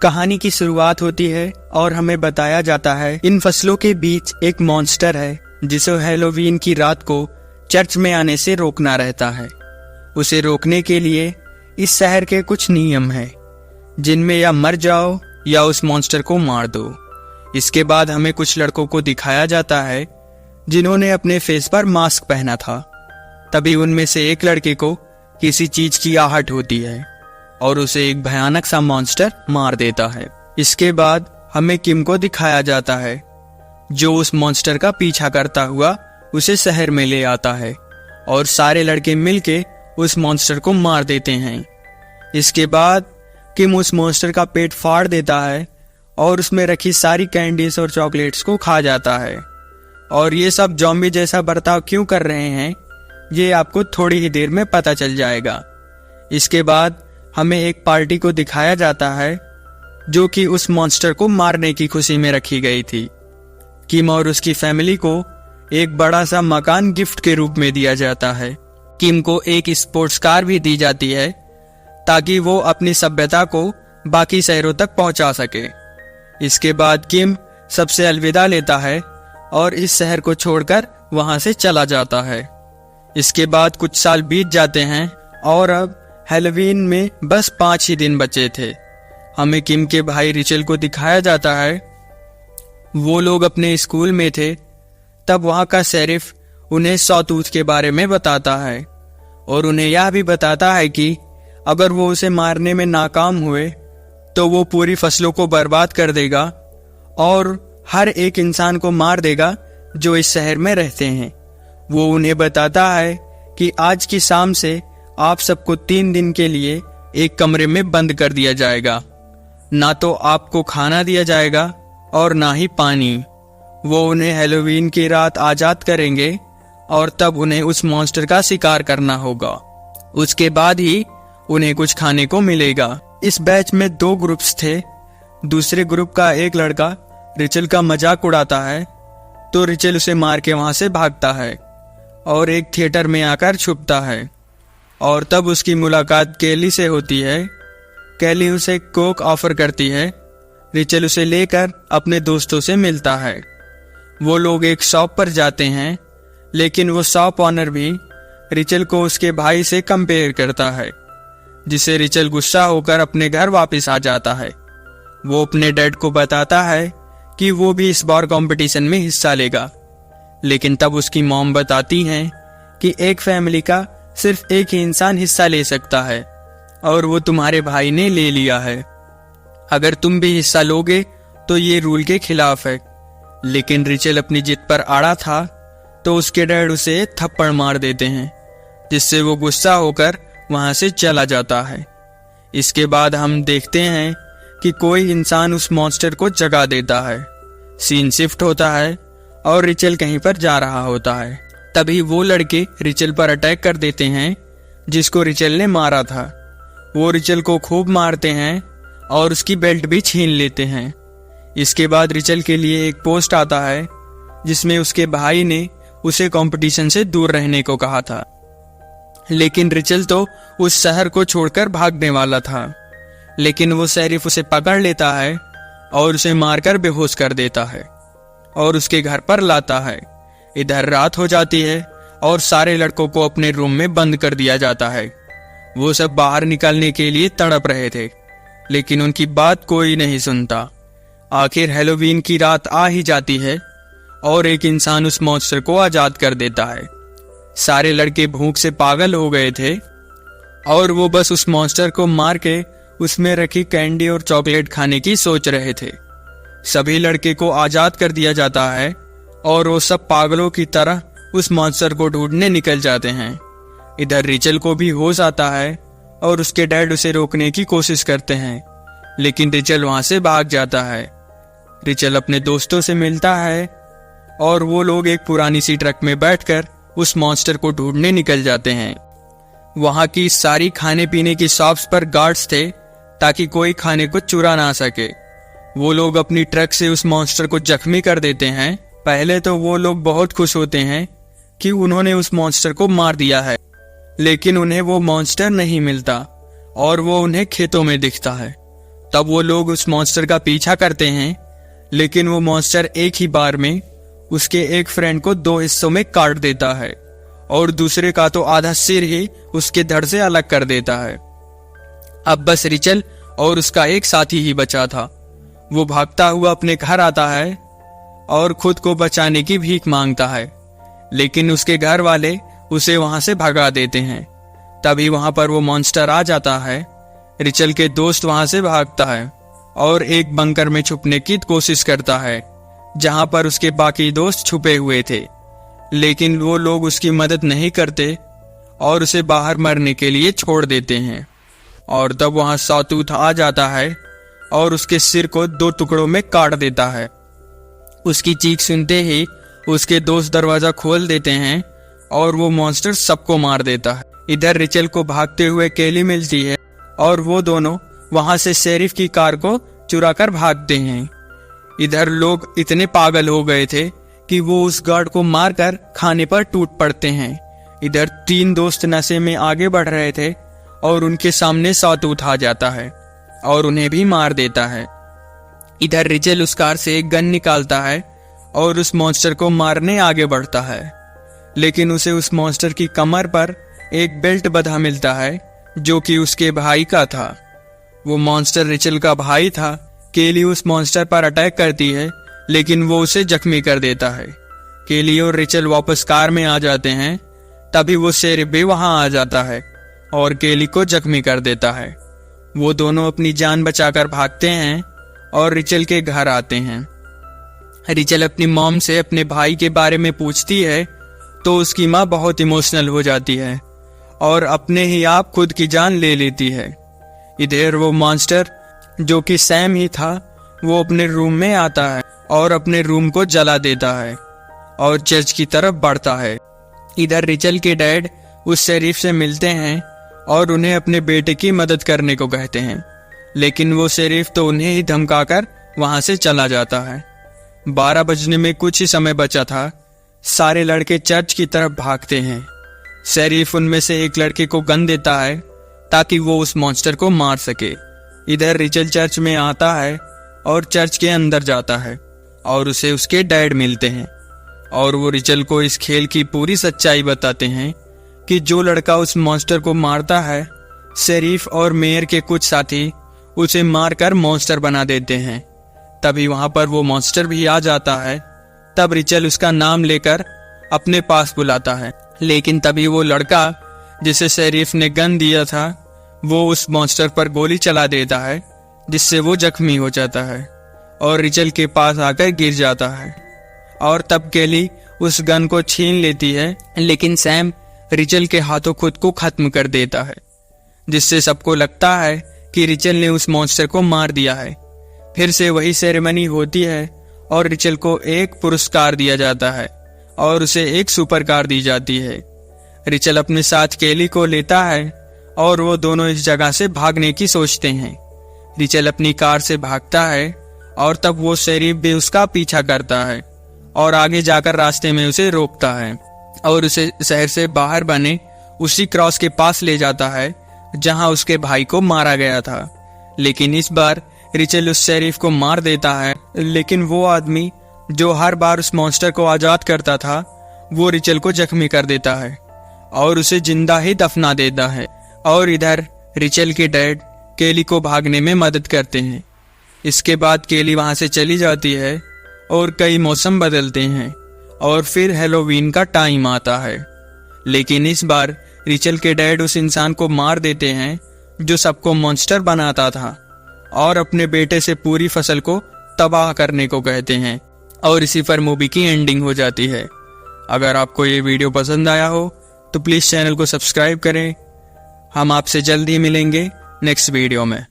कहानी की शुरुआत होती है और हमें बताया जाता है इन फसलों के बीच एक मॉन्स्टर है जिसे हैलोवीन की रात को चर्च में आने से रोकना रहता है। उसे रोकने के लिए इस शहर के कुछ नियम हैं जिनमें या मर जाओ या उस मॉन्स्टर को मार दो। इसके बाद हमें कुछ लड़कों को दिखाया जाता है जिन्होंने अपने फेस पर मास्क पहना था। तभी उनमें से एक लड़के को किसी चीज की आहट होती है और उसे एक भयानक सा मॉन्स्टर मार देता है। इसके बाद हमें किम को दिखाया जाता है जो उस मॉन्स्टर का पीछा करता हुआ उसे शहर में ले आता है और सारे लड़के मिलके उस मॉन्स्टर को मार देते हैं। इसके बाद किम उस मॉन्स्टर का पेट फाड़ देता है और उसमें रखी सारी कैंडीज और चॉकलेट्स को खा जाता है। और ये सब ज़ॉम्बी जैसा बर्ताव क्यों कर रहे हैं ये आपको थोड़ी ही देर में पता चल जाएगा। इसके बाद हमें एक पार्टी को दिखाया जाता है जो कि उस मॉन्स्टर को मारने की खुशी में रखी गई थी। किम और उसकी फैमिली को एक बड़ा सा मकान गिफ्ट के रूप में दिया जाता है। किम को एक स्पोर्ट्स कार भी दी जाती है ताकि वो अपनी सभ्यता को बाकी शहरों तक पहुंचा सके। इसके बाद किम सबसे अलविदा लेता है और इस शहर को छोड़कर वहां से चला जाता है। इसके बाद कुछ साल बीत जाते हैं और अब हैलोवीन में बस 5 ही दिन बचे थे। हमें किम के भाई रिचल को दिखाया जाता है। वो लोग अपने स्कूल में थे तब वहां का शेरिफ उन्हें सॉटूथ के बारे में बताता है और उन्हें यह भी बताता है कि अगर वो उसे मारने में नाकाम हुए तो वो पूरी फसलों को बर्बाद कर देगा और हर एक इंसान को मार देगा जो इस शहर में रहते हैं। वो उन्हें बताता है कि आज की शाम से आप सबको 3 दिन के लिए एक कमरे में बंद कर दिया जाएगा। ना तो आपको खाना दिया जाएगा और ना ही पानी। वो उन्हें हैलोवीन की रात आजाद करेंगे और तब उन्हें उस मॉन्स्टर का शिकार करना होगा। उसके बाद ही उन्हें कुछ खाने को मिलेगा। इस बैच में 2 ग्रुप्स थे। दूसरे ग्रुप का एक लड़का रिचल का मजाक उड़ाता है तो रिचल उसे मार के वहां से भागता है और एक थिएटर में आकर छुपता है और तब उसकी मुलाकात केली से होती है। केली उसे कोक ऑफर करती है। रिचल उसे लेकर अपने दोस्तों से मिलता है। वो लोग एक शॉप पर जाते हैं लेकिन वो शॉप ऑनर भी रिचल को उसके भाई से कंपेयर करता है जिसे रिचल गुस्सा होकर अपने घर वापस आ जाता है। वो अपने डैड को बताता है कि वो भी इस बार कंपटीशन में हिस्सा लेगा लेकिन तब उसकी मॉम बताती हैं कि एक फैमिली का सिर्फ एक ही इंसान हिस्सा ले सकता है और वो तुम्हारे भाई ने ले लिया है। अगर तुम भी हिस्सा लोगे तो ये रूल के खिलाफ है। लेकिन रिचल अपनी जिद पर अड़ा था तो उसके डैड उसे थप्पड़ मार देते हैं जिससे वो गुस्सा होकर वहां से चला जाता है। इसके बाद हम देखते हैं कि कोई इंसान उस मॉन्स्टर को जगा देता है। सीन शिफ्ट होता है और रिचल कहीं पर जा रहा होता है। तभी वो लड़के रिचल पर अटैक कर देते हैं जिसको रिचल ने मारा था। वो रिचल को खूब मारते हैं और उसकी बेल्ट भी छीन लेते हैं। इसके बाद रिचल के लिए एक पोस्ट आता है जिसमें उसके भाई ने उसे कंपटीशन से दूर रहने को कहा था लेकिन रिचल तो उस शहर को छोड़कर भागने वाला था। लेकिन वो शेरिफ उसे पकड़ लेता है और उसे मारकर बेहोश कर देता है और उसके घर पर लाता है। इधर रात हो जाती है और सारे लड़कों को अपने रूम में बंद कर दिया जाता है। वो सब बाहर निकलने के लिए तड़प रहे थे लेकिन उनकी बात कोई नहीं सुनता। आखिर हैलोवीन की रात आ ही जाती है और एक इंसान उस मॉन्स्टर को आजाद कर देता है। सारे लड़के भूख से पागल हो गए थे और वो बस उस मॉन्स्टर को मार के उसमें रखी कैंडी और चॉकलेट खाने की सोच रहे थे। सभी लड़के को आजाद कर दिया जाता है और वो सब पागलों की तरह उस मॉन्स्टर को ढूंढने निकल जाते हैं। इधर रिचल को भी होश आता है और उसके डैड उसे रोकने की कोशिश करते हैं लेकिन रिचल वहां से भाग जाता है। रिचल अपने दोस्तों से मिलता है और वो लोग एक पुरानी सी ट्रक में बैठकर उस मॉन्स्टर को ढूंढने निकल जाते हैं। वहां की सारी खाने पीने की शॉप्स पर गार्ड्स थे ताकि कोई खाने को चुरा ना सके। वो लोग अपनी ट्रक से उस मॉन्स्टर को जख्मी कर देते हैं। पहले तो वो लोग बहुत खुश होते हैं कि उन्होंने उस मॉन्स्टर को मार दिया है लेकिन उन्हें वो मॉन्स्टर नहीं मिलता और वो उन्हें खेतों में दिखता है। तब वो लोग उस मॉन्स्टर का पीछा करते हैं, लेकिन वो मॉन्स्टर एक ही बार में उसके एक फ्रेंड को 2 हिस्सों में काट देता है और दूसरे का तो आधा सिर ही उसके धड़ से अलग कर देता है। अब बस रिचल और उसका एक साथी ही बचा था। वो भागता हुआ अपने घर आता है और खुद को बचाने की भीख मांगता है, लेकिन उसके घर वाले उसे वहां से भगा देते हैं। तभी वहां पर वो मॉन्स्टर आ जाता है। रिचल के दोस्त वहां से भागता है और एक बंकर में छुपने की कोशिश करता है, जहां पर उसके बाकी दोस्त छुपे हुए थे, लेकिन वो लोग उसकी मदद नहीं करते और उसे बाहर मरने के लिए छोड़ देते हैं। और तब वहां सॉटूथ आ जाता है और उसके सिर को 2 टुकड़ों में काट देता है। उसकी चीख सुनते ही उसके दोस्त दरवाजा खोल देते हैं और वो मॉन्स्टर सबको मार देता है। इधर रिचल को भागते हुए केली मिलती है और वो दोनों वहां से शेरिफ की कार को चुराकर भागते हैं। इधर लोग इतने पागल हो गए थे कि वो उस गार्ड को मारकर खाने पर टूट पड़ते हैं। इधर 3 दोस्त नशे में आगे बढ़ रहे थे और उनके सामने सॉटूथ आ जाता है और उन्हें भी मार देता है। इधर रिचल उस कार से एक गन निकालता है और उस मॉन्स्टर को मारने आगे बढ़ता है, लेकिन उसे उस मॉन्स्टर की कमर पर एक बेल्ट बंधा मिलता है जो कि उसके भाई का था। वो मॉन्स्टर रिचल का भाई था। केली उस मॉन्स्टर पर अटैक करती है, लेकिन वो उसे जख्मी कर देता है। केली और रिचल वापस कार में आ जाते हैं। तभी वो शेरिफ भी वहां आ जाता है और केली को जख्मी कर देता है। वो दोनों अपनी जान बचाकर भागते हैं और रिचल के घर आते हैं। रिचल अपनी मॉम से अपने भाई के बारे में पूछती है तो उसकी माँ बहुत इमोशनल हो जाती है और अपने ही आप खुद की जान ले लेती है। इधर वो मॉन्स्टर जो कि सैम ही था, वो अपने रूम में आता है और अपने रूम को जला देता है और चर्च की तरफ बढ़ता है। इधर रिचल के डैड उस शेरिफ से मिलते हैं और उन्हें अपने बेटे की मदद करने को कहते हैं, लेकिन वो शेरिफ तो उन्हें ही धमकाकर वहां से चला जाता है। 12 बजने में कुछ ही समय बचा था। सारे लड़के चर्च की तरफ भागते हैं। शेरिफ उनमें से एक लड़के को गन देता है ताकि वो उस मॉन्स्टर को मार सके। इधर रिचल चर्च में आता है और चर्च के अंदर जाता है और उसे उसके डैड मिलते हैं और वो रिचल को इस खेल की पूरी सच्चाई बताते हैं कि जो लड़का उस मॉन्स्टर को मारता है, शेरिफ और मेयर के कुछ साथी उसे मारकर मॉन्स्टर बना देते हैं। तभी वहां पर वो मॉन्स्टर भी आ जाता है। तब रिचल उसका नाम लेकर अपने पास बुलाता है, लेकिन तभी वो लड़का जिसे शेरिफ ने गन दिया था, वो उस मॉन्स्टर पर गोली चला देता है, जिससे वो जख्मी हो जाता है और रिचल के पास आकर गिर जाता है। और तब केली उस गन को छीन लेती है, लेकिन सैम रिचल के हाथों खुद को खत्म कर देता है, जिससे सबको लगता है कि रिचल ने उस मॉन्स्टर को मार दिया है। फिर से वही सेरेमनी होती है और रिचल को एक पुरस्कार दिया जाता है और उसे एक सुपर कार दी जाती है। रिचल अपने साथ केली को लेता है और वो दोनों इस जगह से भागने की सोचते हैं। रिचल अपनी कार से भागता है और तब वो शेरिफ भी उसका पीछा करता है और आगे जाकर रास्ते में उसे रोकता है और उसे शहर से बाहर बने उसी क्रॉस के पास ले जाता है जहां उसके भाई को मारा गया था। लेकिन इस बार रिचल उस शेरिफ को मार देता है, लेकिन वो आदमी जो हर बार उस मॉन्स्टर को आजाद करता था, वो रिचल को जख्मी कर देता है और उसे जिंदा ही दफना देता है। और इधर रिचल के डैड केली को भागने में मदद करते हैं। इसके बाद केली वहां से चली जाती है और कई मौसम बदलते हैं और फिर हैलोवीन का टाइम आता है। लेकिन इस बार रिचल के डैड उस इंसान को मार देते हैं जो सबको मॉन्स्टर बनाता था और अपने बेटे से पूरी फसल को तबाह करने को कहते हैं। और इसी पर मूवी की एंडिंग हो जाती है। अगर आपको ये वीडियो पसंद आया हो तो प्लीज़ चैनल को सब्सक्राइब करें। हम आपसे जल्द ही मिलेंगे नेक्स्ट वीडियो में।